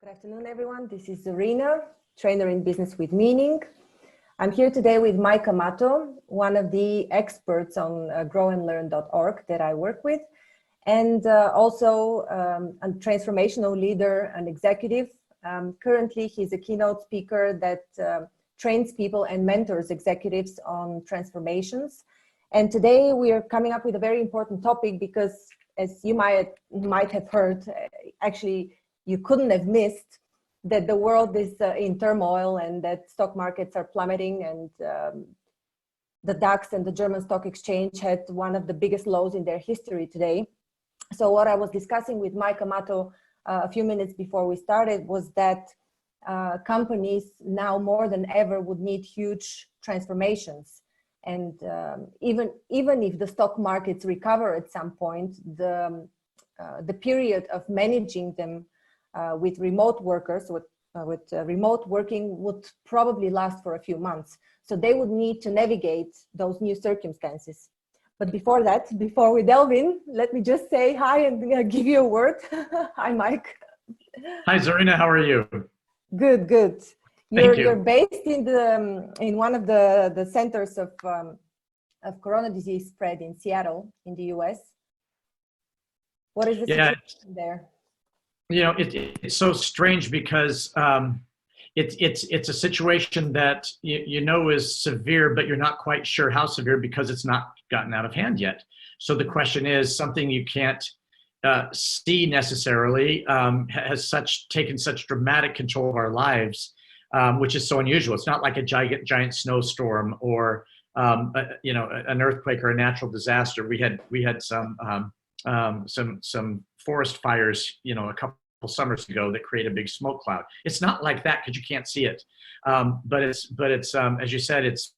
Good afternoon, everyone. This is Zarina, trainer in business with meaning. I'm here today with Mike Amato, one of the experts on growandlearn.org that I work with, and also a transformational leader and executive. Currently, he's a keynote speaker that trains people and mentors executives on transformations. And today we are coming up with a very important topic because, as you might have heard, actually, you couldn't have missed that the world is in turmoil and that stock markets are plummeting, and the DAX and the German Stock Exchange had one of the biggest lows in their history today. So what I was discussing with Mike Amato a few minutes before we started was that companies now more than ever would need huge transformations. And even if the stock markets recover at some point, the period of managing them with remote workers, with remote working would probably last for a few months. So they would need to navigate those new circumstances. But before that, before we delve in, let me just say hi and give you a word. Hi, Mike. Hi, Zarina. How are you? Good, good. Thank you. You're based in one of the centers of corona disease spread in Seattle, in the US. What is the situation there? You know, it's so strange because it's a situation that you know is severe, but you're not quite sure how severe because it's not gotten out of hand yet. So the question is, something you can't see necessarily has taken such dramatic control of our lives, which is so unusual. It's not like a giant snowstorm or an earthquake or a natural disaster. We had some forest fires, a couple summers ago that create a big smoke cloud. It's not like that because you can't see it. But it's as you said, it's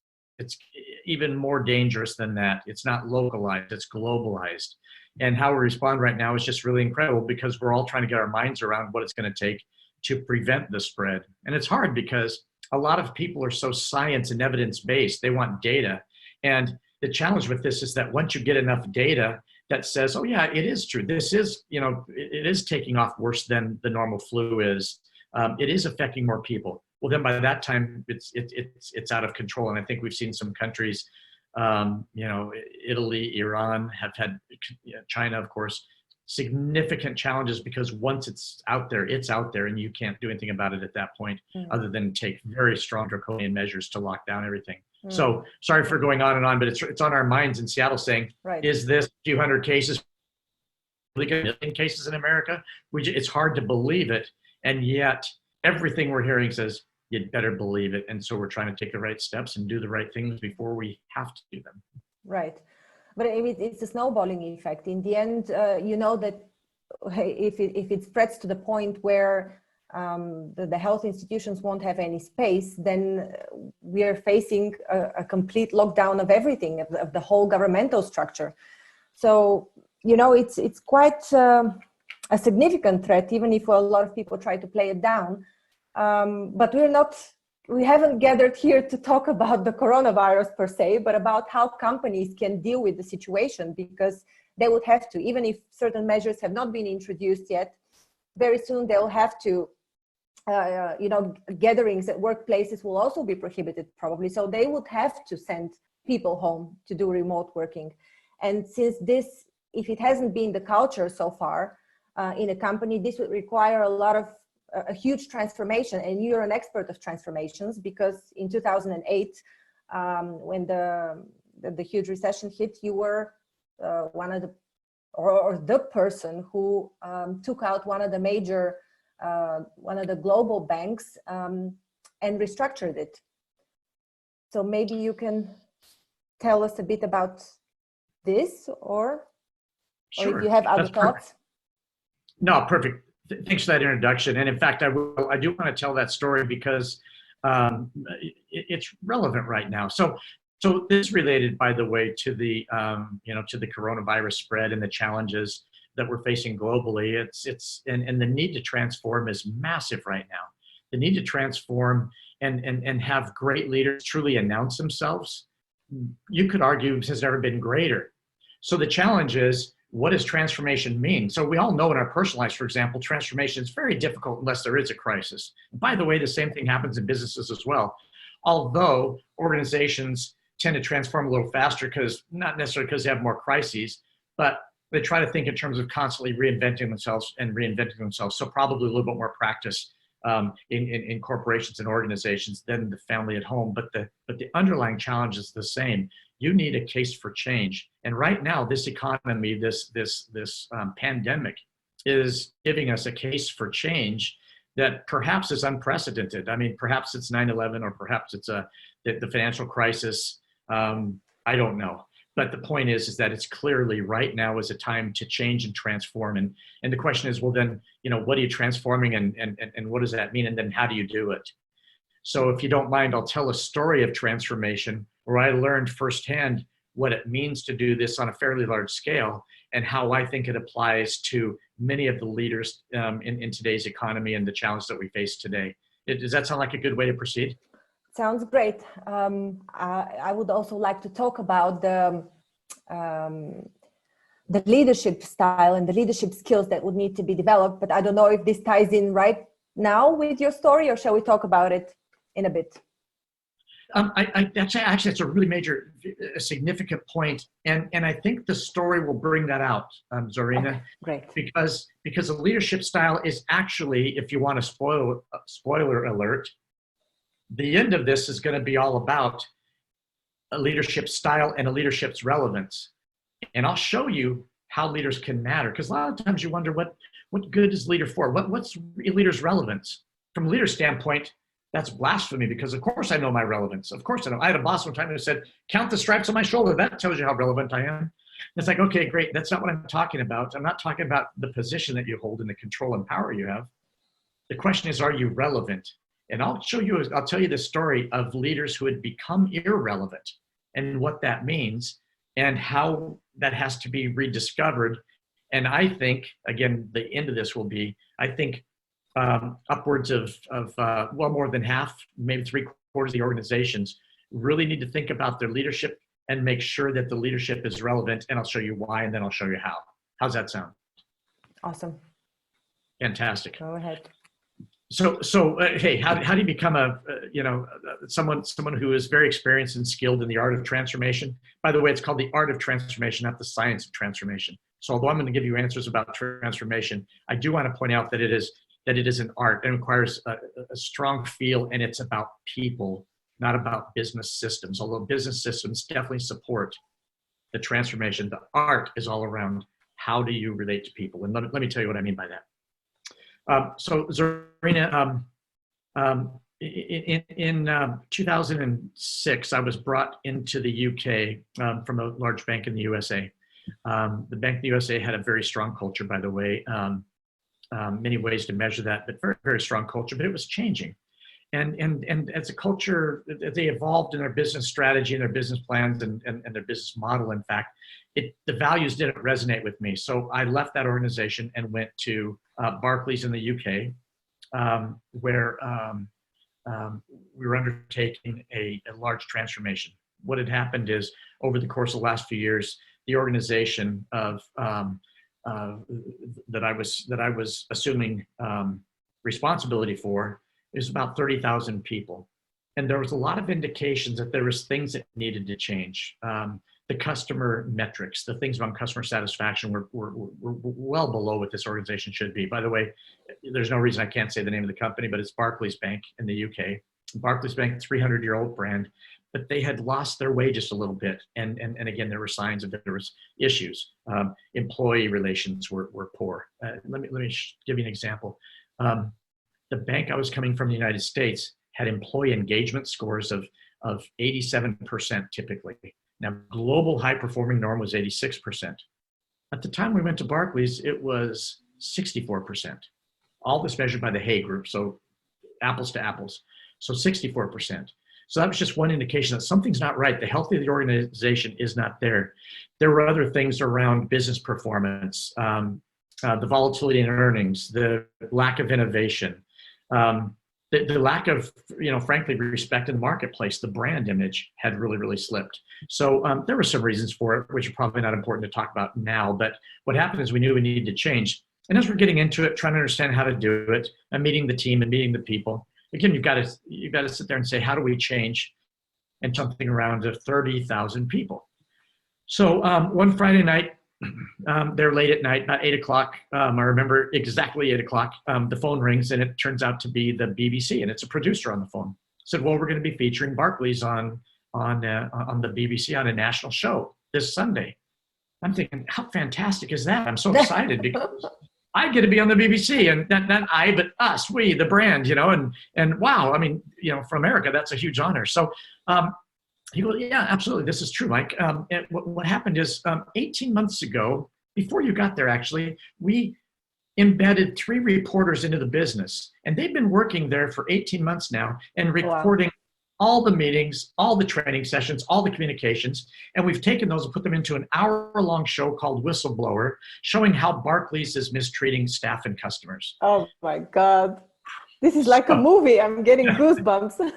even more dangerous than that. It's not localized, it's globalized. And how we respond right now is just really incredible because we're all trying to get our minds around what it's going to take to prevent the spread. And it's hard because a lot of people are so science and evidence-based. They want data. And the challenge with this is that once you get enough data that says, oh yeah, it is true. This is, it is taking off worse than the normal flu is. It is affecting more people. Well, then by that time, it's out of control. And I think we've seen some countries, Italy, Iran have had, China, of course, significant challenges because once it's out there, and you can't do anything about it at that point other than take very strong draconian measures to lock down everything. So sorry for going on and on, but it's on our minds in Seattle saying, is this few hundred cases, like a million cases in America? It's hard to believe it. And yet everything we're hearing says, you'd better believe it. And so we're trying to take the right steps and do the right things before we have to do them. Right. But it's a snowballing effect. In the end, that if it spreads to the point where the health institutions won't have any space, then we are facing a complete lockdown of everything, of the whole governmental structure. So, it's quite a significant threat, even if a lot of people try to play it down. But we haven't gathered here to talk about the coronavirus per se, but about how companies can deal with the situation, because they would have to, even if certain measures have not been introduced yet, very soon they'll have to, gatherings at workplaces will also be prohibited probably. So they would have to send people home to do remote working. And since if it hasn't been the culture so far in a company, this would require a huge transformation. And you're an expert of transformations because in 2008, when the huge recession hit, you were one of the person who took out one of the global banks and restructured it. So maybe you can tell us a bit about this, or if you have other thoughts. No, perfect. Thanks for that introduction. And in fact, I do want to tell that story because it's relevant right now. So this is related, by the way, to the to the coronavirus spread and the challenges that we're facing globally. And the need to transform is massive right now. The need to transform and have great leaders truly announce themselves, you could argue, has never been greater. So the challenge is what does transformation mean? So we all know in our personal lives, for example, transformation is very difficult unless there is a crisis. By the way, the same thing happens in businesses as well. Although organizations tend to transform a little faster because not necessarily because they have more crises, but they try to think in terms of constantly reinventing themselves. So probably a little bit more practice in corporations and organizations than the family at home. But the underlying challenge is the same. You need a case for change. And right now, this economy, this pandemic is giving us a case for change that perhaps is unprecedented. I mean, perhaps it's 9/11 or perhaps it's the financial crisis. I don't know. But the point is that it's clearly right now is a time to change and transform. And the question is, well, then, what are you transforming and what does that mean? And then how do you do it? So if you don't mind, I'll tell a story of transformation where I learned firsthand what it means to do this on a fairly large scale and how I think it applies to many of the leaders in today's economy and the challenge that we face today. Does that sound like a good way to proceed? Sounds great. I would also like to talk about the leadership style and the leadership skills that would need to be developed, but I don't know if this ties in right now with your story, or shall we talk about it in a bit? Actually, it's a really a significant point, and I think the story will bring that out, Zorina. Okay, great. Because the leadership style is actually, if you want a spoiler alert, the end of this is going to be all about a leadership style and a leadership's relevance. And I'll show you how leaders can matter. Because a lot of times you wonder what good is leader for? What's a leader's relevance? From a leader's standpoint, that's blasphemy because of course I know my relevance. Of course I know. I had a boss one time who said, count the stripes on my shoulder. That tells you how relevant I am. And it's like, okay, great. That's not what I'm talking about. I'm not talking about the position that you hold and the control and power you have. The question is, are you relevant? And I'll tell you the story of leaders who had become irrelevant and what that means and how that has to be rediscovered. And I think, again, the end of this will be, I think upwards of more than half, maybe 3/4 of the organizations really need to think about their leadership and make sure that the leadership is relevant. And I'll show you why, and then I'll show you how. How's that sound? Awesome. Fantastic. Go ahead. So hey, how do you become someone who is very experienced and skilled in the art of transformation? By the way, it's called the art of transformation, not the science of transformation. So although I'm going to give you answers about transformation, I do want to point out that it is an art. It requires a strong feel, and it's about people, not about business systems. Although business systems definitely support the transformation, the art is all around how do you relate to people. And let me tell you what I mean by that. So Zorina, in 2006, I was brought into the UK from a large bank in the USA. The bank in the USA had a very strong culture, by the way. Many ways to measure that, but very, very strong culture, but it was changing. And as a culture, they evolved in their business strategy and their business plans and their business model. In fact, the values didn't resonate with me. So I left that organization and went to Barclays in the UK, where we were undertaking a large transformation. What had happened is over the course of the last few years, the organization that I was assuming responsibility for is about 30,000 people. And there was a lot of indications that there was things that needed to change. The customer metrics, the things about customer satisfaction were well below what this organization should be. By the way, there's no reason I can't say the name of the company, but it's Barclays Bank in the UK. Barclays Bank, 300-year-old brand, but they had lost their way just a little bit. And again, there were signs of there was issues. Employee relations were poor. Let me give you an example. The bank I was coming from the United States had employee engagement scores of 87% typically. Now, global high-performing norm was 86%. At the time we went to Barclays, it was 64%. All this measured by the Hay Group, so apples to apples. So 64%. So that was just one indication that something's not right. The health of the organization is not there. There were other things around business performance, the volatility in earnings, the lack of innovation. the lack of, frankly, respect in the marketplace, the brand image had really, really slipped. So there were some reasons for it, which are probably not important to talk about now. But what happened is we knew we needed to change. And as we're getting into it, trying to understand how to do it, and meeting the team and meeting the people, again, you've got to sit there and say, how do we change? And something around 30,000 people. So one Friday night, they're late at night, about 8 o'clock. I remember exactly 8 o'clock. The phone rings, and it turns out to be the BBC, and it's a producer on the phone. Said, well, we're going to be featuring Barclays on the BBC on a national show this Sunday. I'm thinking, how fantastic is that? I'm so excited because I get to be on the BBC, and not I, but us, we, the brand, and wow, I mean, for America, that's a huge honor. So he goes, yeah, absolutely. This is true, Mike. And what happened is 18 months ago, before you got there, actually, we embedded 3 reporters into the business. And they've been working there for 18 months now and recording all the meetings, all the training sessions, all the communications. And we've taken those and put them into an hour-long show called Whistleblower, showing how Barclays is mistreating staff and customers. Oh, my God. This is like a movie. I'm getting goosebumps.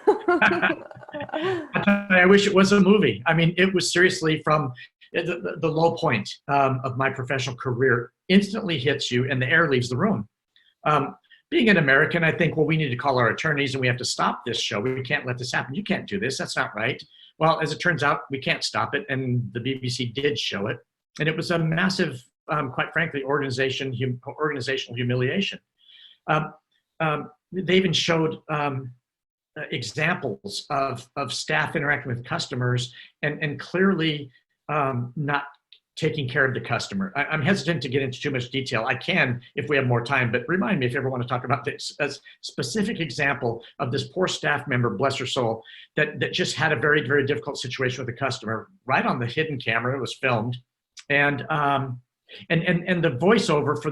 I wish it was a movie. I mean, it was seriously from the low point of my professional career, instantly hits you and the air leaves the room. Being an American, I think, well, we need to call our attorneys and we have to stop this show. We can't let this happen. You can't do this. That's not right. Well, as it turns out, we can't stop it. And the BBC did show it. And it was a massive, quite frankly, organizational humiliation. They even showed examples of staff interacting with customers and clearly not taking care of the customer. I'm hesitant to get into too much detail. I can if we have more time, but remind me if you ever want to talk about this. A specific example of this poor staff member, bless her soul, that just had a very, very difficult situation with a customer right on the hidden camera. It was filmed. And the voiceover for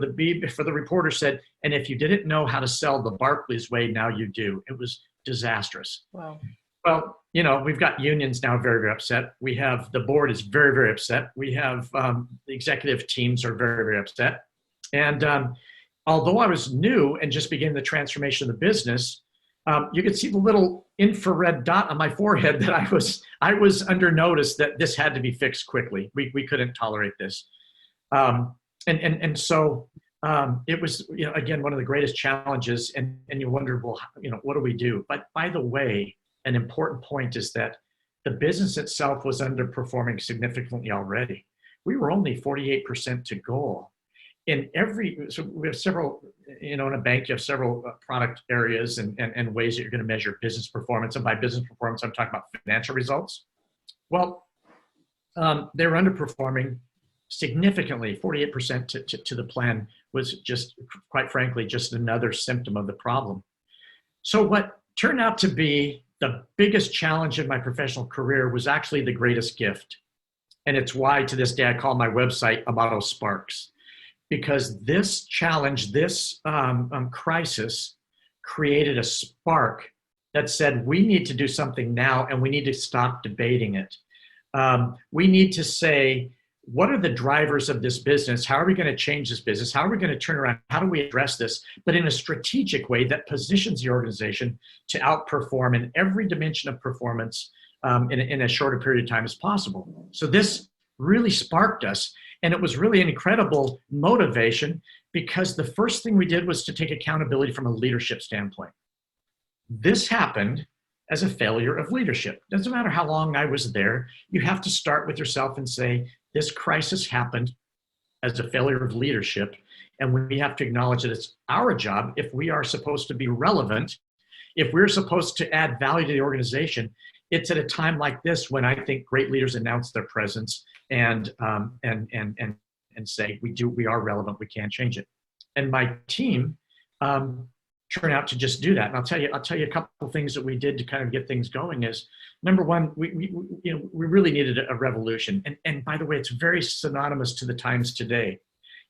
the reporter said, and if you didn't know how to sell the Barclays way, now you do. It was disastrous. Wow. Well, we've got unions now very, very upset. We have the board is very, very upset. We have the executive teams are very, very upset. And although I was new and just beginning the transformation of the business, you could see the little infrared dot on my forehead that I was under notice that this had to be fixed quickly. We couldn't tolerate this. And so it was, again, one of the greatest challenges, and you wonder, well, what do we do? But by the way, an important point is that the business itself was underperforming significantly already. We were only 48% to goal. So we have several, in a bank, you have several product areas and ways that you're going to measure business performance. And by business performance, I'm talking about financial results. Well, they were underperforming significantly. 48% to the plan was just, quite frankly, just another symptom of the problem. So what turned out to be the biggest challenge in my professional career was actually the greatest gift. And it's why to this day I call my website Amato Sparks, because this challenge, this crisis created a spark that said, we need to do something now and we need to stop debating it. We need to say, what are the drivers of this business? How are we going to change this business? How are we going to turn around? How do we address this? But in a strategic way that positions the organization to outperform in every dimension of performance in as short a period of time as possible. So this really sparked us. And it was really an incredible motivation because the first thing we did was to take accountability from a leadership standpoint. This happened as a failure of leadership. Doesn't matter how long I was there. You have to start with yourself and say, this crisis happened as a failure of leadership. And we have to acknowledge that it's our job, if we are supposed to be relevant, if we're supposed to add value to the organization, it's at a time like this when I think great leaders announce their presence and say, we are relevant, we can change it. And my team turned out to just do that. And I'll tell you a couple of things that we did to kind of get things going is, number one, we really needed a revolution. And by the way, it's very synonymous to the times today.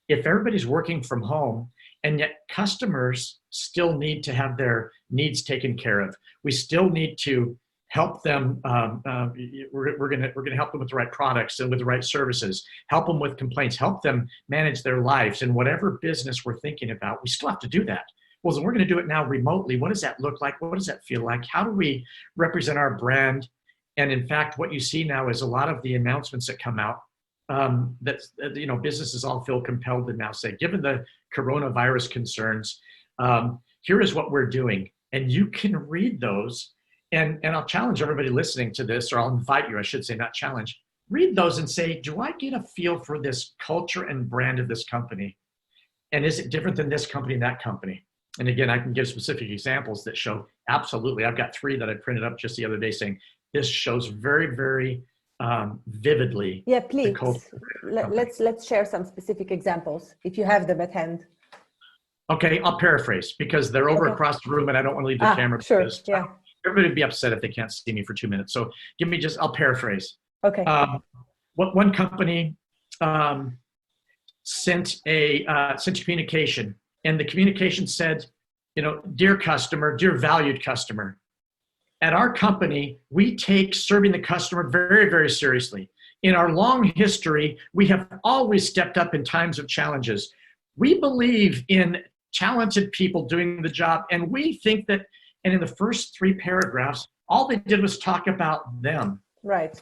If everybody's working from home and yet customers still need to have their needs taken care of, we still need to help them. We're going to help them with the right products and with the right services, help them with complaints, help them manage their lives in whatever business we're thinking about. We still have to do that. well, then we're going to do it now remotely. What does that look like? What does that feel like? How do we represent our brand? And in fact, what you see now is a lot of the announcements that come out that, businesses all feel compelled to now say, given the coronavirus concerns, here is what we're doing. And you can read those. And I'll challenge everybody listening to this, or I'll invite you, I should say, not challenge. Read those and say, do I get a feel for this culture and brand of this company? And is it different than this company and that company? And again, I can give specific examples that show absolutely. I've got 3 that I printed up just the other day saying, this shows very, very vividly. Yeah, please. Let's share some specific examples if you have them at hand. Okay, I'll paraphrase because they're over across the room and I don't want to leave the camera. Sure, because everybody would be upset if they can't see me for 2 minutes. So I'll paraphrase. Okay. One company sent a communication, and the communication said, dear customer, dear valued customer, at our company, we take serving the customer very, very seriously. In our long history, we have always stepped up in times of challenges. We believe in talented people doing the job, and we think that, and in the first 3 paragraphs, all they did was talk about them. Right.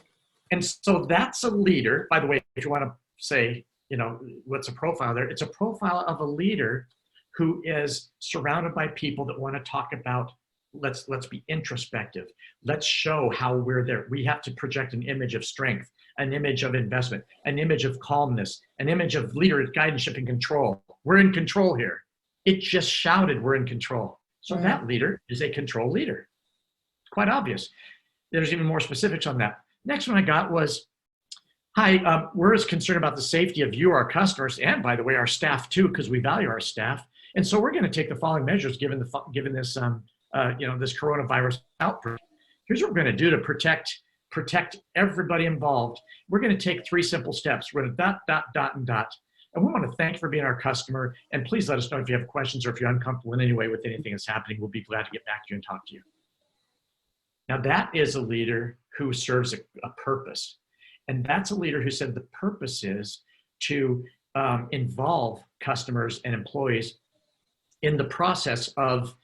And so that's a leader. By the way, if you want to say, what's a profile there? It's a profile of a leader who is surrounded by people that want to talk about, let's be introspective. Let's show how we're there. We have to project an image of strength, an image of investment, an image of calmness, an image of leader, guidance, and control. We're in control here. It just shouted, we're in control. So that leader is a control leader. It's quite obvious. There's even more specifics on that. Next one I got was, hi, we're as concerned about the safety of you, our customers, and by the way, our staff too, because we value our staff. And so we're going to take the following measures given this, this coronavirus outbreak. Here's what we're going to do to protect everybody involved. We're going to take 3 simple steps. We're going to ... And we want to thank you for being our customer. And please let us know if you have questions or if you're uncomfortable in any way with anything that's happening. We'll be glad to get back to you and talk to you. Now that is a leader who serves a purpose. And that's a leader who said the purpose is to involve customers and employees in the process of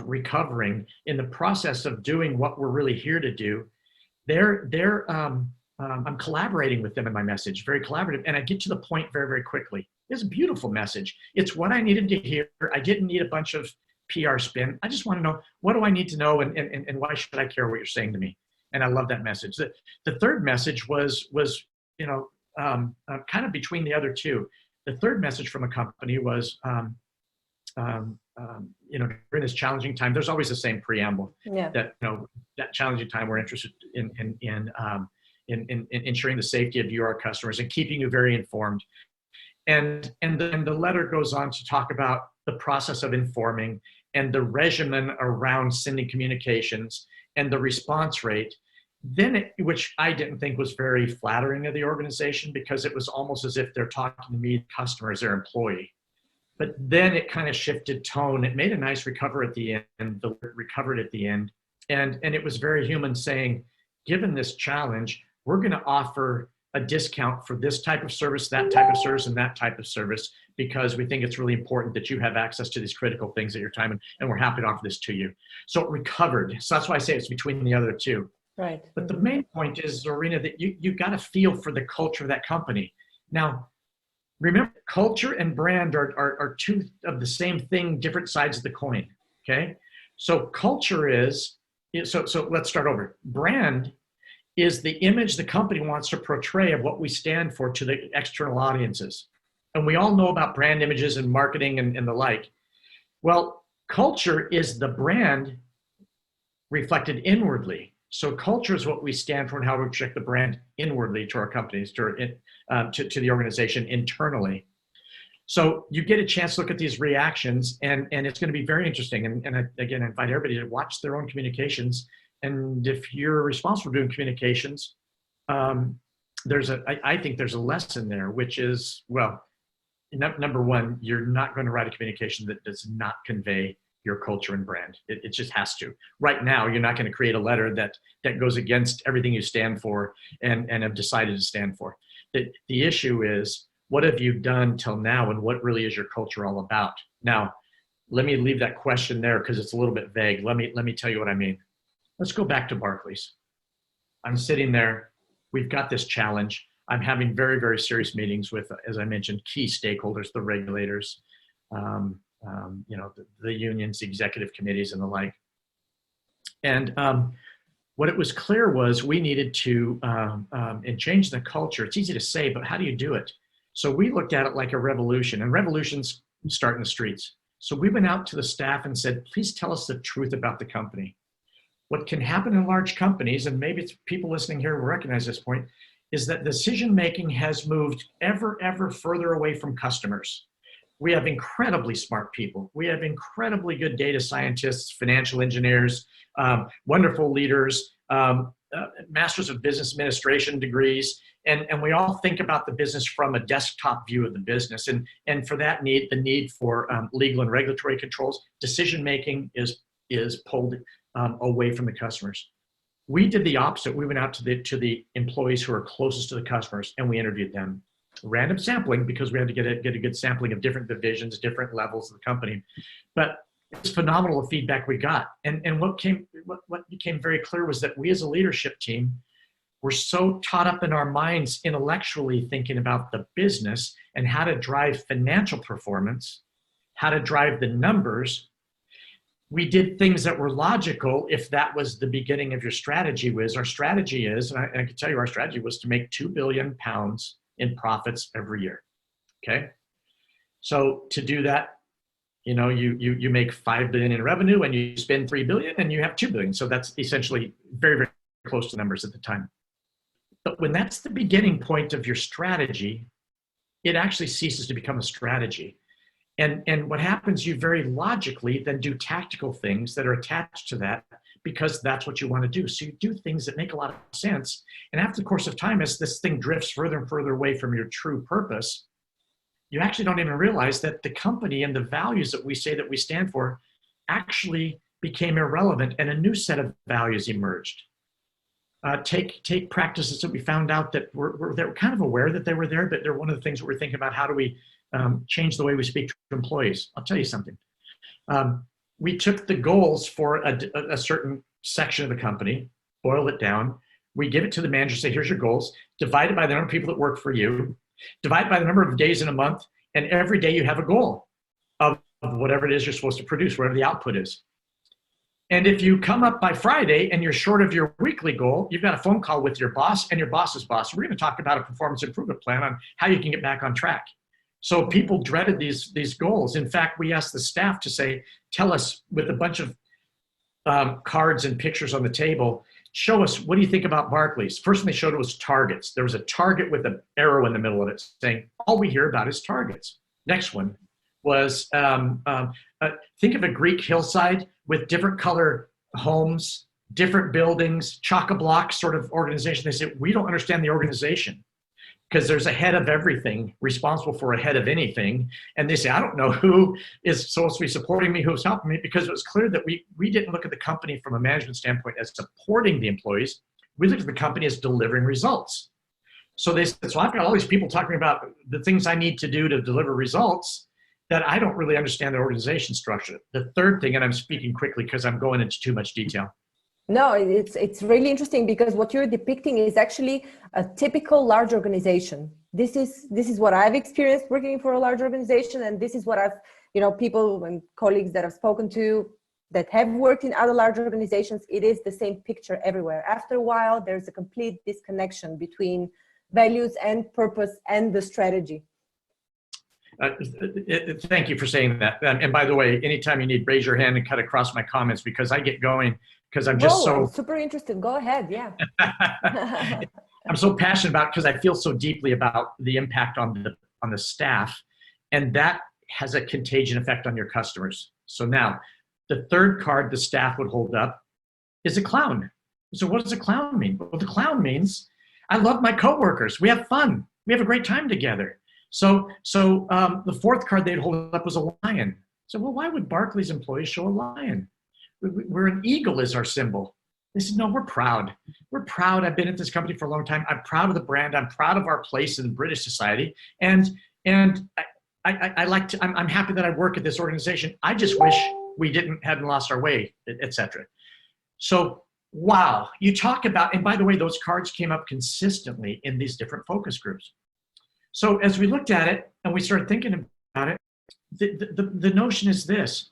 recovering, in the process of doing what we're really here to do. I'm collaborating with them in my message, very collaborative, and I get to the point very, very quickly. It's a beautiful message. It's what I needed to hear. I didn't need a bunch of PR spin. I just want to know, what do I need to know, and why should I care what you're saying to me? And I love that message. The third message was kind of between the other 2. The third message from a company was, during this challenging time, there's always the same preamble. Yeah. That that challenging time, we're interested in ensuring the safety of you, our customers, and keeping you very informed. And then the letter goes on to talk about the process of informing and the regimen around sending communications and the response rate. Then, which I didn't think was very flattering of the organization, because it was almost as if they're talking to me, customers, their employee. But then it kind of shifted tone. It made a nice recovery at the end. Recovered at the end, and it was very human, saying, given this challenge, we're going to offer a discount for this type of service, that type of service, and that type of service, because we think it's really important that you have access to these critical things at your time, and we're happy to offer this to you. So it recovered. So that's why I say it's between the other 2. Right. But the main point is, Zorina, that you got to feel for the culture of that company. Now, remember, culture and brand are 2 of the same thing, different sides of the coin. Okay. So culture is, so let's start over. Brand is the image the company wants to portray of what we stand for to the external audiences. And we all know about brand images and marketing and the like. Well, culture is the brand reflected inwardly. So culture is what we stand for and how we project the brand inwardly to our companies, to the organization internally. So you get a chance to look at these reactions, and it's going to be very interesting. And I, again, I invite everybody to watch their own communications. And if you're responsible for doing communications, I think there's a lesson there, which is, well, number 1, you're not going to write a communication that does not convey your culture and brand. It just has to. Right now, you're not going to create a letter that goes against everything you stand for and have decided to stand for. The issue is, what have you done till now, and what really is your culture all about? Now, let me leave that question there because it's a little bit vague. Let me tell you what I mean. Let's go back to Barclays. I'm sitting there. We've got this challenge. I'm having very, very serious meetings with, as I mentioned, key stakeholders, the regulators, the unions, the executive committees, and the like. And what it was clear was we needed to and change the culture. It's easy to say, but how do you do it? So we looked at it like a revolution, and revolutions start in the streets. So we went out to the staff and said, please tell us the truth about the company. What can happen in large companies, and maybe it's people listening here will recognize this point, is that decision-making has moved ever further away from customers. We have incredibly smart people. We have incredibly good data scientists, financial engineers, wonderful leaders, masters of business administration degrees, and we all think about the business from a desktop view of the business. And for that need, the need for legal and regulatory controls, decision-making is pulled away from the customers. We did the opposite. We went out to the employees who are closest to the customers, and we interviewed them. Random sampling, because we had to get a good sampling of different divisions, different levels of the company. But it's phenomenal the feedback we got. And what became very clear was that we as a leadership team were so taught up in our minds intellectually thinking about the business and how to drive financial performance, how to drive the numbers. We did things that were logical if that was the beginning of your strategy. Our strategy is, and I can tell you our strategy was to make £2 billion in profits every year, okay? So to do that, you make 5 billion in revenue and you spend 3 billion and you have 2 billion. So that's essentially very, very close to numbers at the time. But when that's the beginning point of your strategy, it actually ceases to become a strategy. And what happens, you very logically then do tactical things that are attached to that because that's what you want to do. So you do things that make a lot of sense. And after the course of time, as this thing drifts further and further away from your true purpose, you actually don't even realize that the company and the values that we say that we stand for actually became irrelevant and a new set of values emerged. Take practices that we found out that we're kind of aware that they were there, but they're one of the things that we're thinking about. How do we change the way we speak to employees? I'll tell you something. We took the goals for a certain section of the company, boiled it down. We give it to the manager, say, here's your goals, divide it by the number of people that work for you, divide by the number of days in a month, and every day you have a goal of whatever it is you're supposed to produce, whatever the output is. And if you come up by Friday and you're short of your weekly goal, you've got a phone call with your boss and your boss's boss. We're going to talk about a performance improvement plan on how you can get back on track. So people dreaded these goals. In fact, we asked the staff to say, tell us with a bunch of cards and pictures on the table, show us, what do you think about Barclays? First thing they showed was targets. There was a target with an arrow in the middle of it saying, all we hear about is targets. Next one was, think of a Greek hillside with different color homes, different buildings, chock-a-block sort of organization. They said, we don't understand the organization because there's a head of everything responsible for a head of anything. And they say, I don't know who is supposed to be supporting me, who's helping me, because it was clear that we didn't look at the company from a management standpoint as supporting the employees. We looked at the company as delivering results. So they said, so I've got all these people talking about the things I need to do to deliver results that I don't really understand the organization structure. The third thing, and I'm speaking quickly because I'm going into too much detail. No, it's really interesting because what you're depicting is actually a typical large organization. This is what I've experienced working for a large organization, and this is what I've, people and colleagues that I've spoken to that have worked in other large organizations. It is the same picture everywhere. After a while, there's a complete disconnection between values and purpose and the strategy. Thank you for saying that. And by the way, anytime you need, raise your hand and cut across my comments because I get going because I'm just I'm super interested. Go ahead. Yeah. I'm so passionate about it because I feel so deeply about the impact on the staff, and that has a contagion effect on your customers. So now the third card the staff would hold up is a clown. So what does a clown mean? Well, the clown means I love my coworkers. We have fun. We have a great time together. So the fourth card they'd hold up was a lion. So, well, why would Barclays employees show a lion? We're an eagle is our symbol. They said, no, we're proud. We're proud. I've been at this company for a long time. I'm proud of the brand. I'm proud of our place in British society. And I'm happy that I work at this organization. I just wish we hadn't lost our way, etc. So, wow, you talk about, and by the way, those cards came up consistently in these different focus groups. So as we looked at it and we started thinking about it, the notion is this.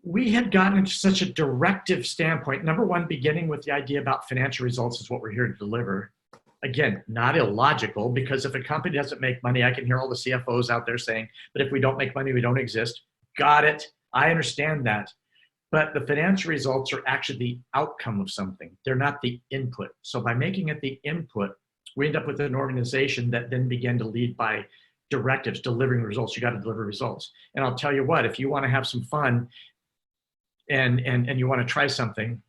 We had gotten into such a directive standpoint. Number one, beginning with the idea about financial results is what we're here to deliver. Again, not illogical, because if a company doesn't make money, I can hear all the CFOs out there saying, but if we don't make money, we don't exist. Got it. I understand that. But the financial results are actually the outcome of something. They're not the input. So by making it the input, we end up with an organization that then began to lead by directives, delivering results. You got to deliver results. And I'll tell you what, if you want to have some fun and you want to try something,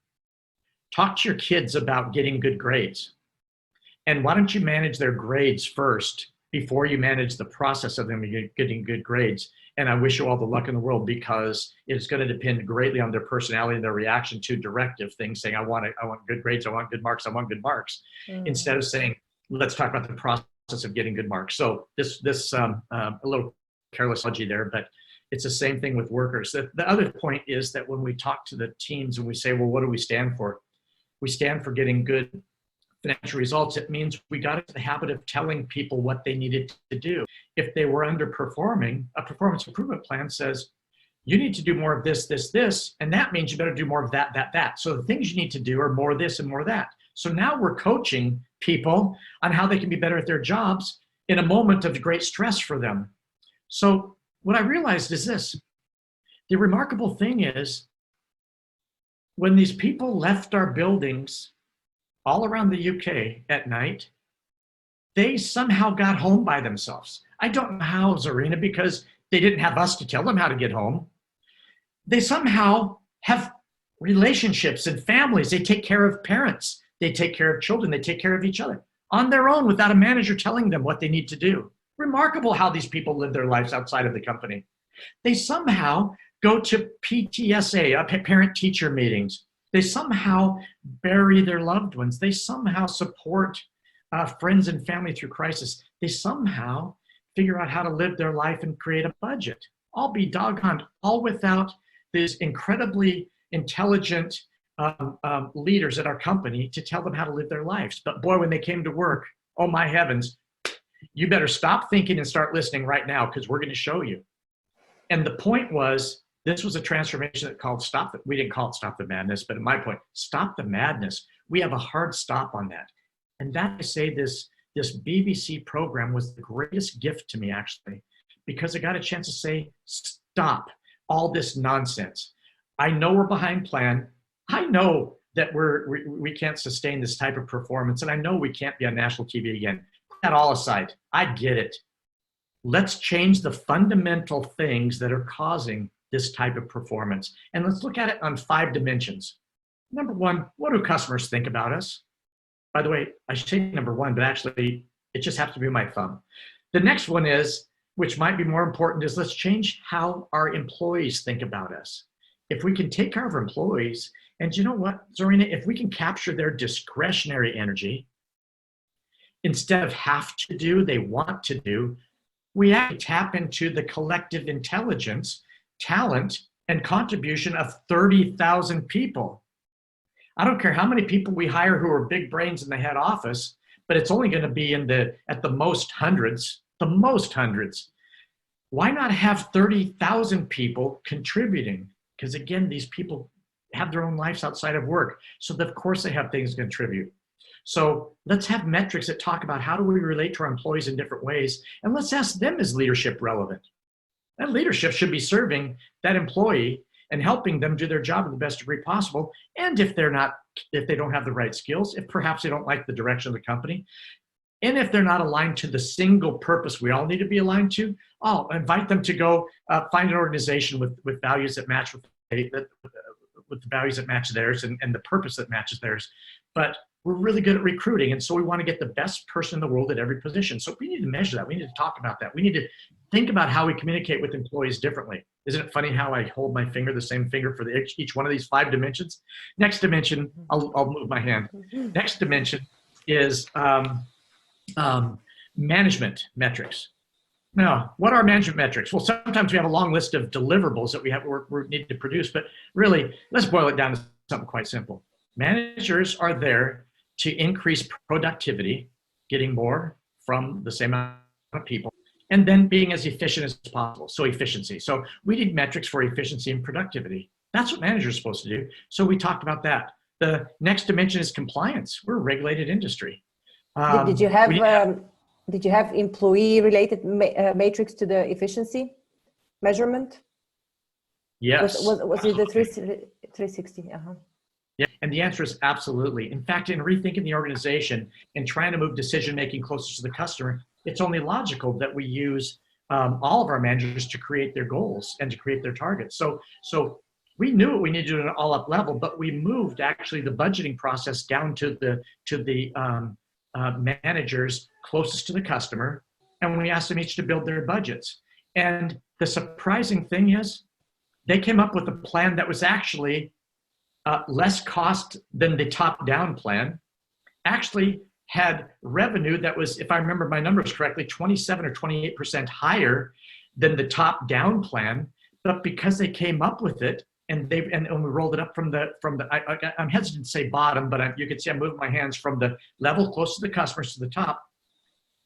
talk to your kids about getting good grades. And why don't you manage their grades first before you manage the process of them getting good grades? And I wish you all the luck in the world, because it's going to depend greatly on their personality and their reaction to directive things, saying, I want good grades, I want good marks, I want good marks, instead of saying, let's talk about the process of getting good marks. So this a little careless analogy there, but it's the same thing with workers. The other point is that when we talk to the teams and we say, well, what do we stand for? We stand for getting good financial results. It means we got into the habit of telling people what they needed to do. If they were underperforming, a performance improvement plan says, you need to do more of this, this, this, and that means you better do more of that, that, that. So the things you need to do are more of this and more of that. So now we're coaching people on how they can be better at their jobs in a moment of great stress for them. So what I realized is this. The remarkable thing is, when these people left our buildings all around the UK at night, they somehow got home by themselves. I don't know how, Zarina, because they didn't have us to tell them how to get home. They somehow have relationships and families. They take care of parents. They take care of children. They take care of each other on their own without a manager telling them what they need to do. Remarkable how these people live their lives outside of the company. They somehow go to PTSA, parent-teacher meetings. They somehow bury their loved ones. They somehow support friends and family through crisis. They somehow figure out how to live their life and create a budget. All be doggone, all without these incredibly intelligent leaders at our company to tell them how to live their lives. But boy, when they came to work, oh my heavens, you better stop thinking and start listening right now, because we're going to show you. And the point was, this was a transformation that called we didn't call it Stop the Madness, but at my point, Stop the Madness. We have a hard stop on that. And that I say this BBC program was the greatest gift to me, actually, because I got a chance to say, stop all this nonsense. I know we're behind plan. I know that we can't sustain this type of performance, and I know we can't be on national TV again. Put that all aside. I get it. Let's change the fundamental things that are causing this type of performance. And let's look at it on 5 dimensions. Number one, what do customers think about us? By the way, I should say number one, but actually it just happens to be my thumb. The next one is, which might be more important, is let's change how our employees think about us. If we can take care of our employees, and you know what, Zarina, if we can capture their discretionary energy, instead of have to do, they want to do, we actually tap into the collective intelligence, talent, and contribution of 30,000 people. I don't care how many people we hire who are big brains in the head office, but it's only going to be at the most hundreds, Why not have 30,000 people contributing? Because again, these people have their own lives outside of work. So of course they have things to contribute. So let's have metrics that talk about how do we relate to our employees in different ways. And let's ask them, is leadership relevant? That leadership should be serving that employee and helping them do their job in the best degree possible. And if they don't have the right skills, if perhaps they don't like the direction of the company, and if they're not aligned to the single purpose we all need to be aligned to, I'll invite them to go find an organization with values that match with the values that match theirs and the purpose that matches theirs. But we're really good at recruiting, and so we want to get the best person in the world at every position. So we need to measure that. We need to talk about that. We need to think about how we communicate with employees differently. Isn't it funny how I hold my finger, the same finger for each one of these 5 dimensions? Next dimension, I'll move my hand. Next dimension is management metrics. Now, what are management metrics? Well, sometimes we have a long list of deliverables that we need to produce, but really, let's boil it down to something quite simple. Managers are there to increase productivity, getting more from the same amount of people, and then being as efficient as possible. So efficiency. So we need metrics for efficiency and productivity. That's what managers are supposed to do. So we talked about that. The next dimension is compliance. We're a regulated industry. Did you have employee-related matrix to the efficiency measurement? Yes. Was it the 360? Uh-huh. Yeah, and the answer is absolutely. In fact, in rethinking the organization and trying to move decision-making closer to the customer, it's only logical that we use all of our managers to create their goals and to create their targets. So we knew what we needed to do at an all-up level, but we moved actually the budgeting process down to the managers closest to the customer, and we asked them each to build their budgets. And the surprising thing is, they came up with a plan that was actually less cost than the top-down plan, actually had revenue that was, if I remember my numbers correctly, 27 or 28% higher than the top-down plan. But because they came up with it and we rolled it up from the I'm hesitant to say bottom, but you can see I'm moving my hands from the level close to the customers to the top.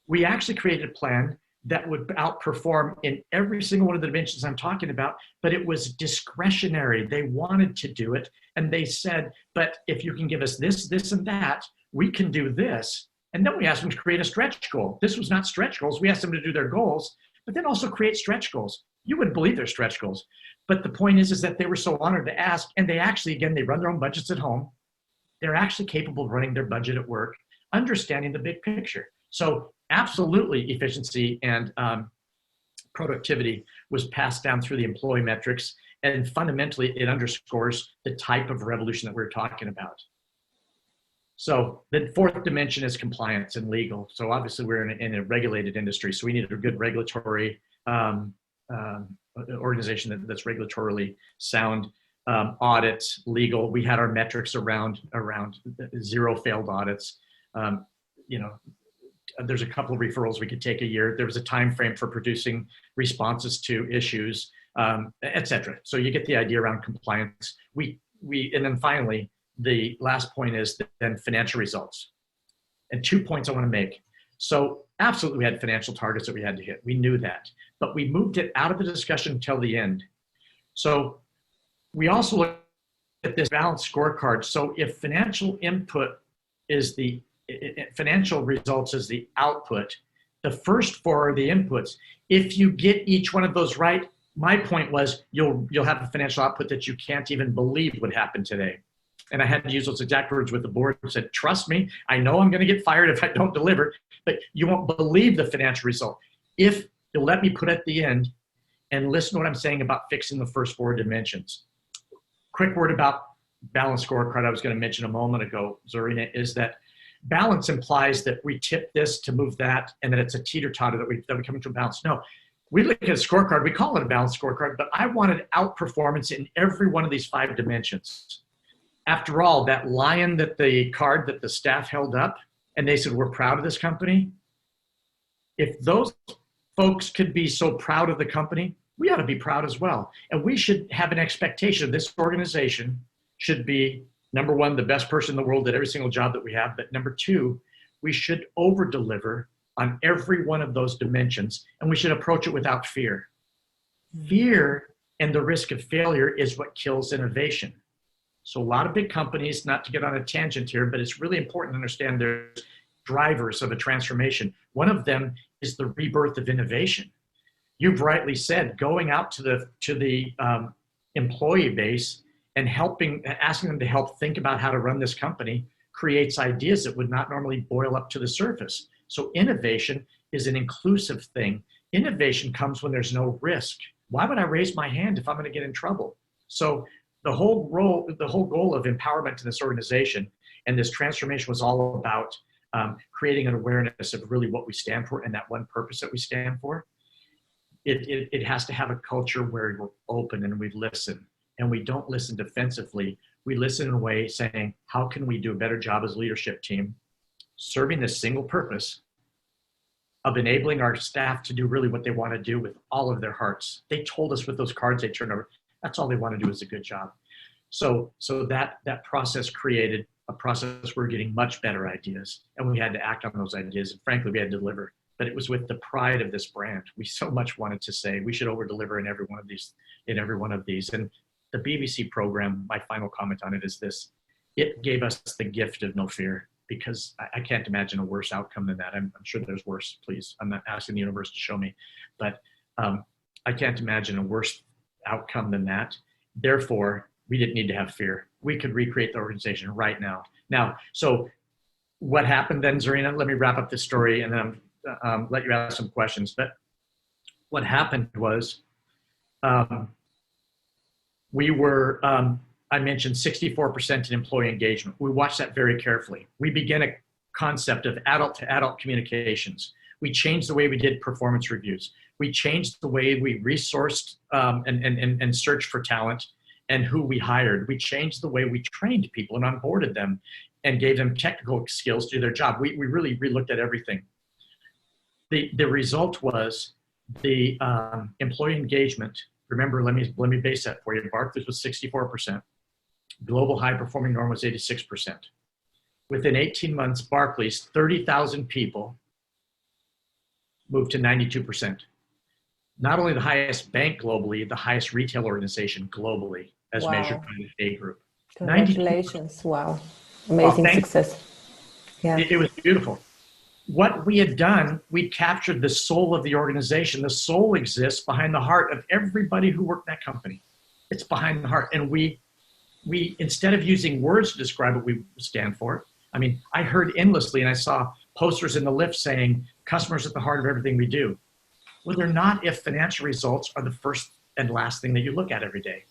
We actually created a plan that would outperform in every single one of the dimensions I'm talking about, but it was discretionary. They wanted to do it, and they said, but if you can give us this, this, and that, we can do this. And then we asked them to create a stretch goal. This was not stretch goals. We asked them to do their goals, but then also create stretch goals. You wouldn't believe their stretch goals. But the point is that they were so honored to ask, and they actually, again, they run their own budgets at home. They're actually capable of running their budget at work, understanding the big picture. So absolutely, efficiency and productivity was passed down through the employee metrics, and fundamentally it underscores the type of revolution that we're talking about. So the fourth dimension is compliance and legal. So obviously we're in a regulated industry, so we need a good regulatory organization that's regulatorily sound. Audits, legal. We had our metrics around 0 failed audits. There's a couple of referrals we could take a year. There was a time frame for producing responses to issues, etc. So you get the idea around compliance. And then finally, the last point is then financial results. And 2 points I want to make. So absolutely, we had financial targets that we had to hit. We knew that, but we moved it out of the discussion until the end. So we also looked at this balanced scorecard. So if financial input is financial results is the output, the first 4 are the inputs. If you get each one of those right, my point was you'll have a financial output that you can't even believe would happen today. And I had to use those exact words with the board and said, trust me, I know I'm going to get fired if I don't deliver, but you won't believe the financial result. If you'll let me put at the end and listen to what I'm saying about fixing the first 4 dimensions. Quick word about balanced scorecard I was going to mention a moment ago, Zarina, is that balance implies that we tip this to move that, and that it's a teeter-totter that we come into a balance. No, we look at a scorecard, we call it a balanced scorecard, but I wanted outperformance in every one of these 5 dimensions. After all, that lion the card that the staff held up, and they said, we're proud of this company. If those folks could be so proud of the company, we ought to be proud as well. And we should have an expectation of this organization should be, number 1, the best person in the world at every single job that we have. But number 2, we should over-deliver on every one of those dimensions, and we should approach it without fear. Fear and the risk of failure is what kills innovation. So a lot of big companies, not to get on a tangent here, but it's really important to understand there's drivers of a transformation. One of them is the rebirth of innovation. You've rightly said, going out to the employee base and asking them to help think about how to run this company creates ideas that would not normally boil up to the surface. So innovation is an inclusive thing. Innovation comes when there's no risk. Why would I raise my hand if I'm going to get in trouble? So the whole goal of empowerment to this organization and this transformation was all about creating an awareness of really what we stand for and that one purpose that we stand for. It has to have a culture where we're open and we listen, and we don't listen defensively. We listen in a way saying, how can we do a better job as a leadership team serving this single purpose of enabling our staff to do really what they want to do with all of their hearts. They told us with those cards they turned over, that's all they want to do is a good job. So that process created a process where we're getting much better ideas, and we had to act on those ideas. And frankly, we had to deliver. But it was with the pride of this brand. We so much wanted to say we should over deliver in every one of these. And the BBC program, my final comment on it is this: it gave us the gift of no fear, because I can't imagine a worse outcome than that. I'm sure there's worse, please. I'm not asking the universe to show me, but I can't imagine a worse outcome than that. Therefore, we didn't need to have fear. We could recreate the organization right now. So what happened then, Zarina? Let me wrap up this story and then let you ask some questions. But what happened was we were, I mentioned 64% in employee engagement. We watched that very carefully. We began a concept of adult-to-adult communications. We changed the way we did performance reviews. We changed the way we resourced and searched for talent and who we hired. We changed the way we trained people and onboarded them and gave them technical skills to do their job. We really relooked at everything. The result was the employee engagement. Remember, let me base that for you. Barclays was 64%. Global high performing norm was 86%. Within 18 months, Barclays, 30,000 people, moved to 92%. Not only the highest bank globally, the highest retail organization globally, as measured by the A group. Congratulations. 92%. Wow. Amazing success. Yeah. It was beautiful. What we had done, we captured the soul of the organization. The soul exists behind the heart of everybody who worked in that company. It's behind the heart. And we instead of using words to describe what we stand for, I mean, I heard endlessly and I saw posters in the lift saying, customers at the heart of everything we do. Well, they're not if financial results are the first and last thing that you look at every day.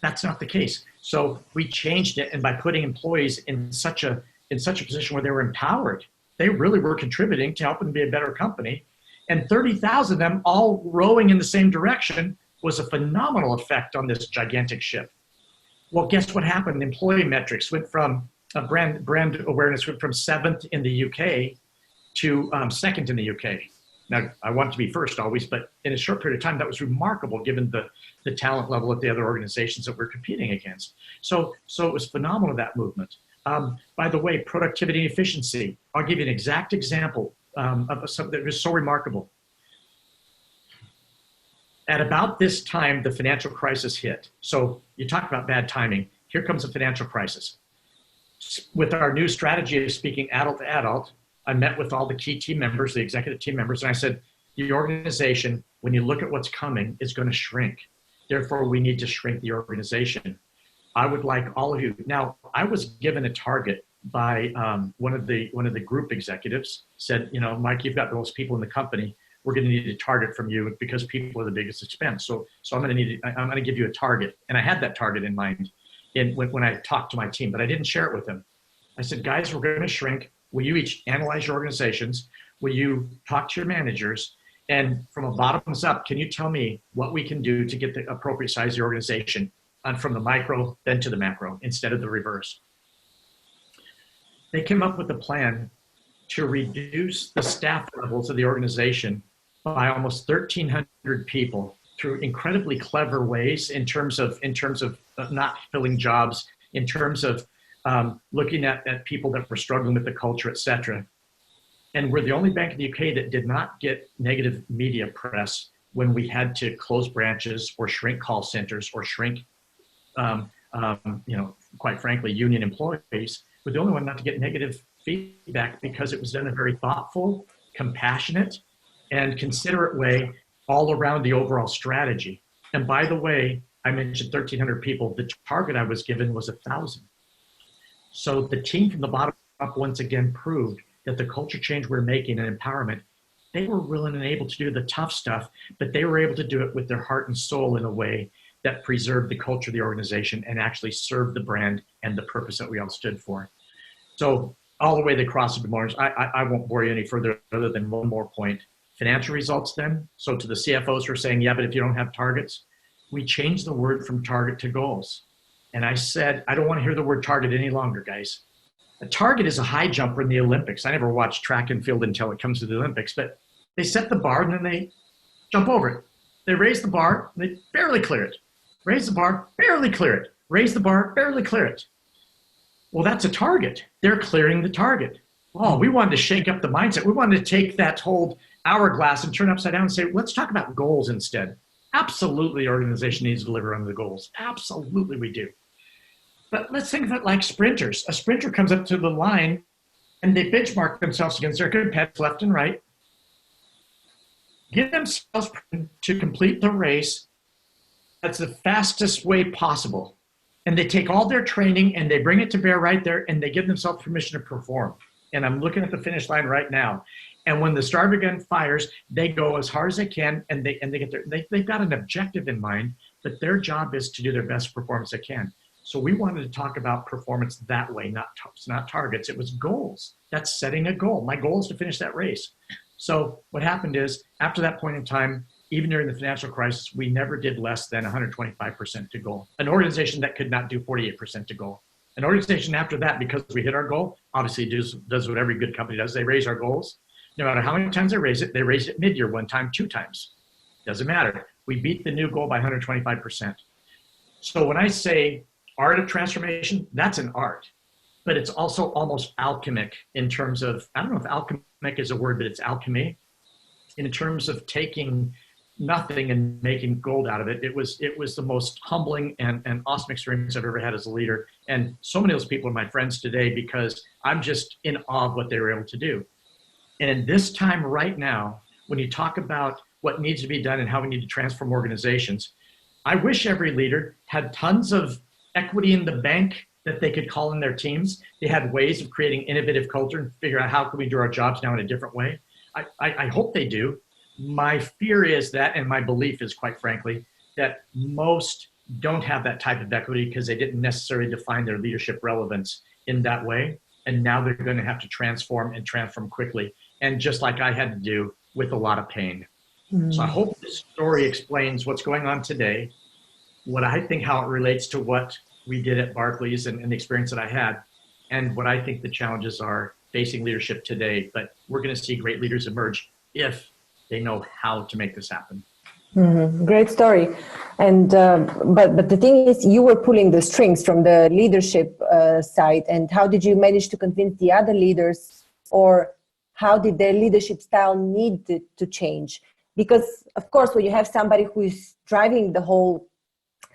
That's not the case. So we changed it, and by putting employees in such a position where they were empowered, they really were contributing to helping be a better company. And 30,000 of them all rowing in the same direction was a phenomenal effect on this gigantic ship. Well, guess what happened? Employee metrics went from brand awareness went from 7th in the UK to 2nd in the UK. Now, I want to be first always, but in a short period of time, that was remarkable given the talent level of the other organizations that we're competing against. So it was phenomenal, that movement. By the way, productivity and efficiency. I'll give you an exact example of something that was so remarkable. At about this time, the financial crisis hit. So you talk about bad timing. Here comes the financial crisis. With our new strategy of speaking adult to adult, I met with all the key team members, the executive team members, and I said, the organization, when you look at what's coming, is going to shrink. Therefore, we need to shrink the organization. I would like all of you. Now, I was given a target by one of the group executives, said, you know, Mike, you've got the most people in the company. We're going to need a target from you because people are the biggest expense. So I'm going to give you a target. And I had that target in mind when I talked to my team, but I didn't share it with them. I said, guys, we're going to shrink. Will you each analyze your organizations? Will you talk to your managers? And from a bottoms up, can you tell me what we can do to get the appropriate size of the organization from the micro then to the macro instead of the reverse? They came up with a plan to reduce the staff levels of the organization by almost 1,300 people through incredibly clever ways in terms of not filling jobs, in terms of looking at people that were struggling with the culture, et cetera. And we're the only bank in the UK that did not get negative media press when we had to close branches or shrink call centers or shrink, quite frankly, union employees. We're the only one not to get negative feedback because it was done in a very thoughtful, compassionate, and considerate way all around the overall strategy. And by the way, I mentioned 1,300 people. The target I was given was 1,000. So the team from the bottom up once again proved that the culture change we're making and empowerment, they were willing and able to do the tough stuff, but they were able to do it with their heart and soul in a way that preserved the culture of the organization and actually served the brand and the purpose that we all stood for. So all the way they crossed the borders. I won't bore you any further other than one more point. Financial results then. So to the CFOs who are saying, yeah, but if you don't have targets, we changed the word from target to goals. And I said, I don't want to hear the word target any longer, guys. A target is a high jumper in the Olympics. I never watched track and field until it comes to the Olympics, but they set the bar and then they jump over it. They raise the bar, and they barely clear it. Raise the bar, barely clear it. Raise the bar, barely clear it. Well, that's a target. They're clearing the target. Oh, we wanted to shake up the mindset. We wanted to take that whole hourglass and turn it upside down and say, let's talk about goals instead. Absolutely, the organization needs to deliver on the goals. Absolutely, we do. But let's think of it like sprinters. A sprinter comes up to the line and they benchmark themselves against their competitors left and right, get themselves to complete the race. That's the fastest way possible. And they take all their training and they bring it to bear right there and they give themselves permission to perform. And I'm looking at the finish line right now. And when the starter gun fires, they go as hard as they can and they get there. They've got an objective in mind, but their job is to do their best performance they can. So we wanted to talk about performance that way, not targets. It was goals. That's setting a goal. My goal is to finish that race. So what happened is, after that point in time, even during the financial crisis, we never did less than 125% to goal. An organization that could not do 48% to goal. An organization after that, because we hit our goal, obviously does what every good company does. They raise our goals. No matter how many times they raise it mid-year, 1 time, 2 times. Doesn't matter. We beat the new goal by 125%. So when I say art of transformation, that's an art. But it's also almost alchemic in terms of, I don't know if alchemic is a word, but it's alchemy. In terms of taking nothing and making gold out of it. It was the most humbling and awesome experience I've ever had as a leader. And so many of those people are my friends today because I'm just in awe of what they were able to do. And in this time right now, when you talk about what needs to be done and how we need to transform organizations, I wish every leader had tons of equity in the bank that they could call in their teams. They had ways of creating innovative culture and figure out how can we do our jobs now in a different way. I hope they do. My fear is that, and my belief is, quite frankly, that most don't have that type of equity because they didn't necessarily define their leadership relevance in that way. And now they're going to have to transform and transform quickly. And just like I had to do with a lot of pain. So I hope this story explains what's going on today, what I think, how it relates to what we did at Barclays and the experience that I had, and what I think the challenges are facing leadership today. But we're going to see great leaders emerge if they know how to make this happen. Great story. And but the thing is, you were pulling the strings from the leadership side. And how did you manage to convince the other leaders, or how did their leadership style need to change? Because of course, when you have somebody who is driving the whole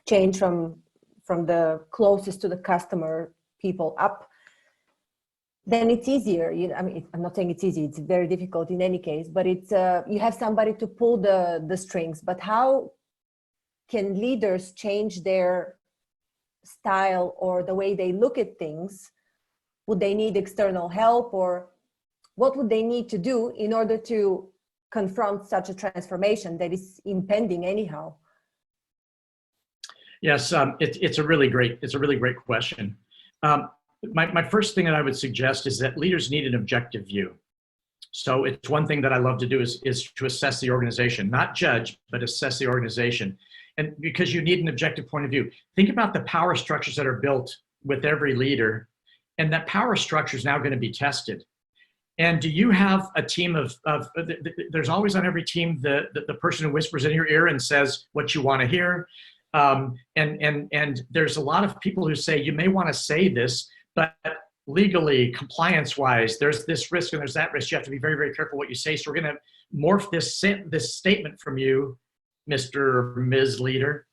change from the closest to the customer people up, then it's easier. I mean, I'm not saying it's easy. It's very difficult in any case, but it's you have somebody to pull the strings. But how can leaders change their style or the way they look at things? Would they need external help, or what would they need to do in order to confront such a transformation that is impending anyhow? Yes, it's a really great question. My first thing that I would suggest is that leaders need an objective view. So it's one thing that I love to do is to assess the organization, not judge, but assess the organization. And because you need an objective point of view, think about the power structures that are built with every leader, and that power structure is now going to be tested. And do you have a team of there's always on every team the person who whispers in your ear and says what you want to hear. And there's a lot of people who say, you may want to say this, but legally, compliance-wise, there's this risk and there's that risk. You have to be very, very careful what you say. So we're going to morph this statement from you, Mr. or Ms. Leader,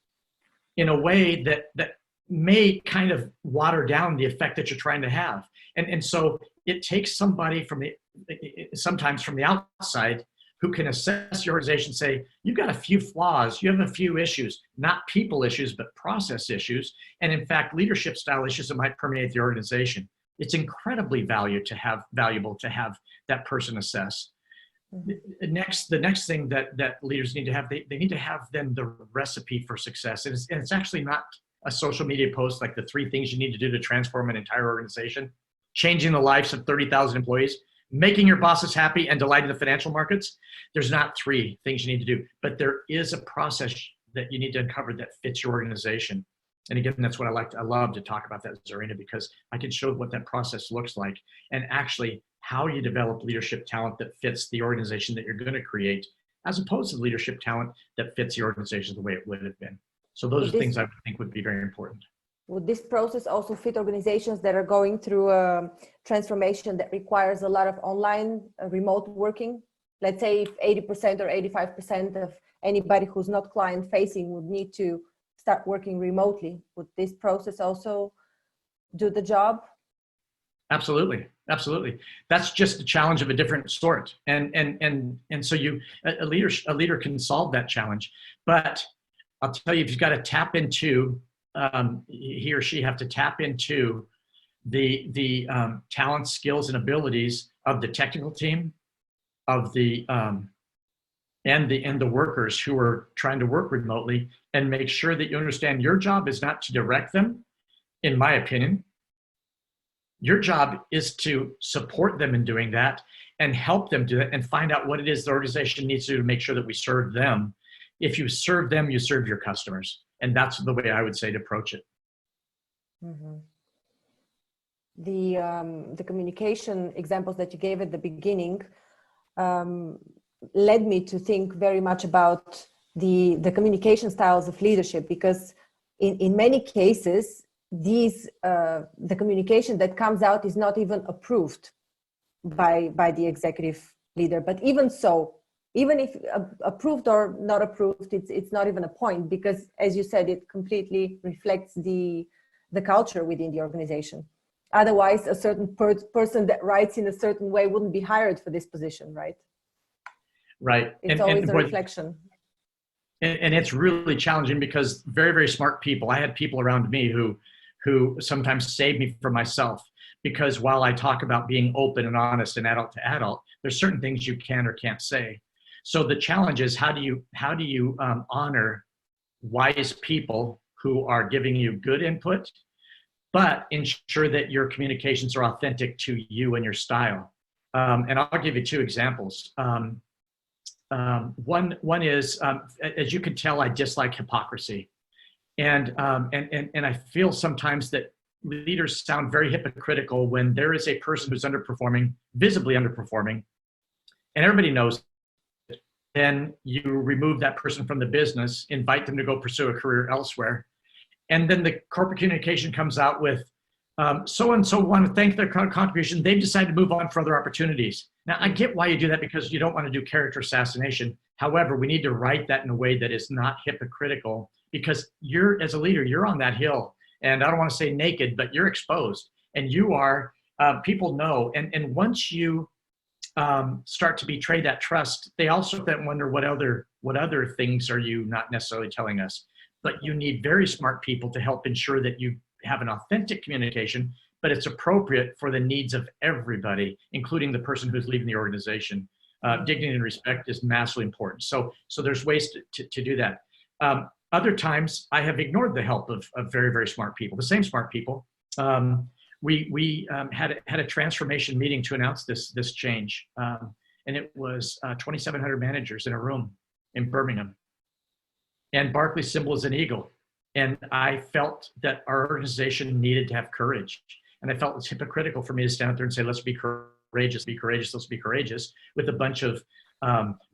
in a way that may kind of water down the effect that you're trying to have. And so it takes somebody sometimes from the outside who can assess your organization, say, you've got a few flaws, you have a few issues, not people issues, but process issues. And in fact, leadership style issues that might permeate the organization. It's incredibly valuable to have that person assess. The next thing that leaders need to have, they need to have then the recipe for success. And it's actually not a social media post like the 3 things you need to do to transform an entire organization, changing the lives of 30,000 employees, making your bosses happy and delighting the financial markets. There's not 3 things you need to do, but there is a process that you need to uncover that fits your organization. And again, that's what I love to talk about that, Zarina, because I can show what that process looks like and actually how you develop leadership talent that fits the organization that you're going to create, as opposed to leadership talent that fits the organization the way it would have been. So those are things I think would be very important. Would this process also fit organizations that are going through a transformation that requires a lot of online remote working? Let's say if 80% or 85% of anybody who's not client facing would need to start working remotely. Would this process also do the job? Absolutely. That's just a challenge of a different sort. And so a leader can solve that challenge. But I'll tell you, if you've got to tap into, he or she have to tap into the talents, skills, and abilities of the technical team, of the and the workers who are trying to work remotely, and make sure that you understand your job is not to direct them. In my opinion, your job is to support them in doing that and help them do that and find out what it is the organization needs to do to make sure that we serve them. If you serve them, you serve your customers. And that's the way I would say to approach it. Mm-hmm. The communication examples that you gave at the beginning led me to think very much about the communication styles of leadership, because in many cases, the communication that comes out is not even approved by the executive leader. But even so, even if approved or not approved, it's not even a point, because as you said, it completely reflects the culture within the organization. Otherwise, a certain person that writes in a certain way wouldn't be hired for this position, right? Right. It's always a reflection. And it's really challenging, because very, very smart people, I had people around me who sometimes save me from myself, because while I talk about being open and honest and adult to adult, there's certain things you can or can't say. So the challenge is, how do you honor wise people who are giving you good input, but ensure that your communications are authentic to you and your style? And I'll give you two examples. One is, as you can tell, I dislike hypocrisy. And I feel sometimes that leaders sound very hypocritical when there is a person who's underperforming, visibly underperforming, and everybody knows it. Then you remove that person from the business, invite them to go pursue a career elsewhere. And then the corporate communication comes out with, so-and-so want to thank their contribution. They've decided to move on for other opportunities. Now, I get why you do that, because you don't want to do character assassination. However, we need to write that in a way that is not hypocritical, because you're, as a leader, you're on that hill. And I don't want to say naked, but you're exposed. And you are, people know. And once you start to betray that trust, they also then wonder, what other things are you not necessarily telling us? But you need very smart people to help ensure that you have an authentic communication, but it's appropriate for the needs of everybody, including the person who's leaving the organization. Dignity and respect is massively important. So there's ways to do that. Other times, I have ignored the help of very, very smart people, the same smart people. We had a transformation meeting to announce this change. And it was 2,700 managers in a room in Birmingham. And Barclays' symbol is an eagle. And I felt that our organization needed to have courage. And I felt it's hypocritical for me to stand out there and say, let's be courageous, let's be courageous, with a bunch of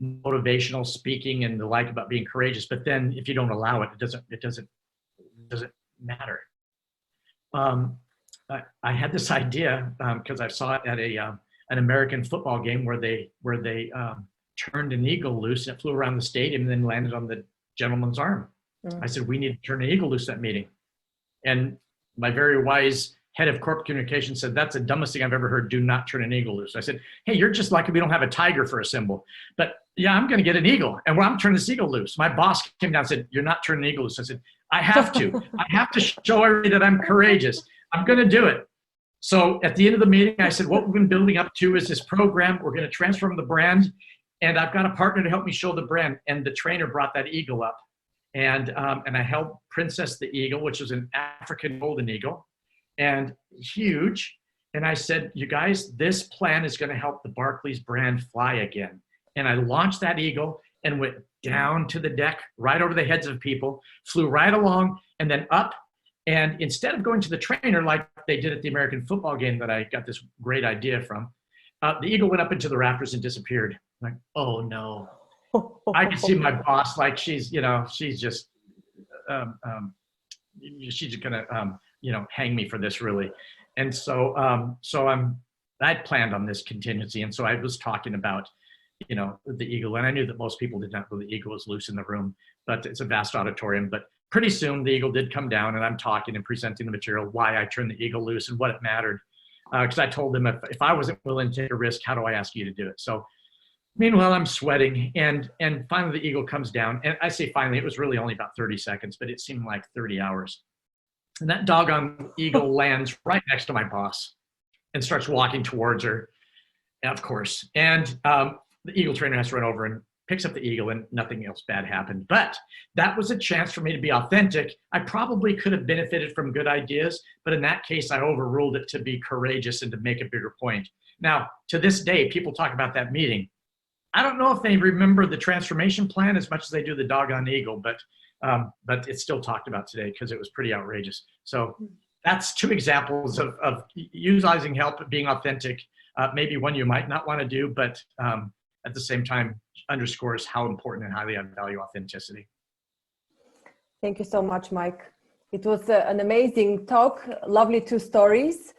motivational speaking and the like about being courageous. But then if you don't allow it, it doesn't matter. I had this idea because I saw it at an American football game where they turned an eagle loose, and it flew around the stadium and then landed on the gentleman's arm. I said, we need to turn an eagle loose at that meeting. And my very wise head of corporate communications said, that's the dumbest thing I've ever heard. Do not turn an eagle loose. I said, hey, you're just lucky we don't have a tiger for a symbol. But yeah, I'm going to get an eagle. And I'm turning this eagle loose. My boss came down and said, you're not turning an eagle loose. I said, I have to. I have to show everybody that I'm courageous. I'm going to do it. So at the end of the meeting, I said, what we've been building up to is this program. We're going to transform the brand. And I've got a partner to help me show the brand. And the trainer brought that eagle up. And I held Princess the Eagle, which was an African golden eagle, and huge. And I said, you guys, this plan is going to help the Barclays brand fly again. And I launched that eagle and went down to the deck, right over the heads of people, flew right along, and then up And instead of going to the trainer like they did at the American football game that I got this great idea from, the eagle went up into the rafters and disappeared. I'm like, oh no. I could see my boss, like she's, you know, she's just, she's gonna, you know, hang me for this really. And so, I planned on this contingency. And so I was talking about, you know, the eagle, and I knew that most people did not know the eagle was loose in the room, but it's a vast auditorium. But pretty soon the eagle did come down, and I'm talking and presenting the material, why I turned the eagle loose and what it mattered. Because I told them if I wasn't willing to take a risk, how do I ask you to do it? So meanwhile, I'm sweating, and finally the eagle comes down. And I say finally, it was really only about 30 seconds, but it seemed like 30 hours. And that doggone eagle lands right next to my boss and starts walking towards her, of course. And the eagle trainer has to run over and picks up the eagle, and nothing else bad happened. But that was a chance for me to be authentic. I probably could have benefited from good ideas, but in that case, I overruled it to be courageous and to make a bigger point. Now, to this day, people talk about that meeting. I don't know if they remember the transformation plan as much as they do the doggone eagle, but it's still talked about today because it was pretty outrageous. So that's two examples of utilizing help, being authentic. Maybe one you might not want to do, but at the same time underscores how important and highly I value authenticity. Thank you so much, Mike. It was an amazing talk, lovely two stories.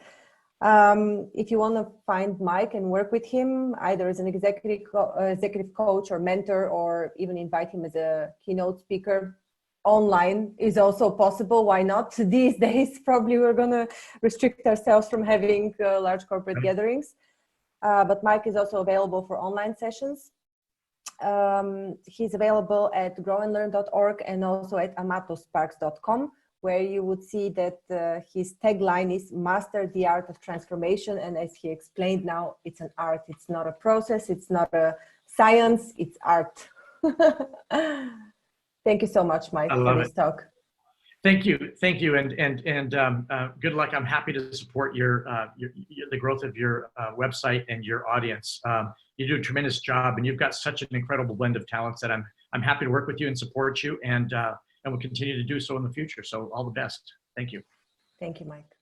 If you want to find Mike and work with him, either as an executive coach or mentor, or even invite him as a keynote speaker, online is also possible. Why not? These days, probably we're going to restrict ourselves from having large corporate gatherings. But Mike is also available for online sessions. He's available at growandlearn.org and also at amatosparks.com, where you would see that his tagline is "Master the art of transformation." And as he explained now, it's an art. It's not a process. It's not a science. It's art. Thank you so much, Mike, for this talk. Thank you, and good luck. I'm happy to support the growth of your website and your audience. You do a tremendous job, and you've got such an incredible blend of talents that I'm happy to work with you and support you, and will continue to do so in the future. So all the best. Thank you. Thank you, Mike.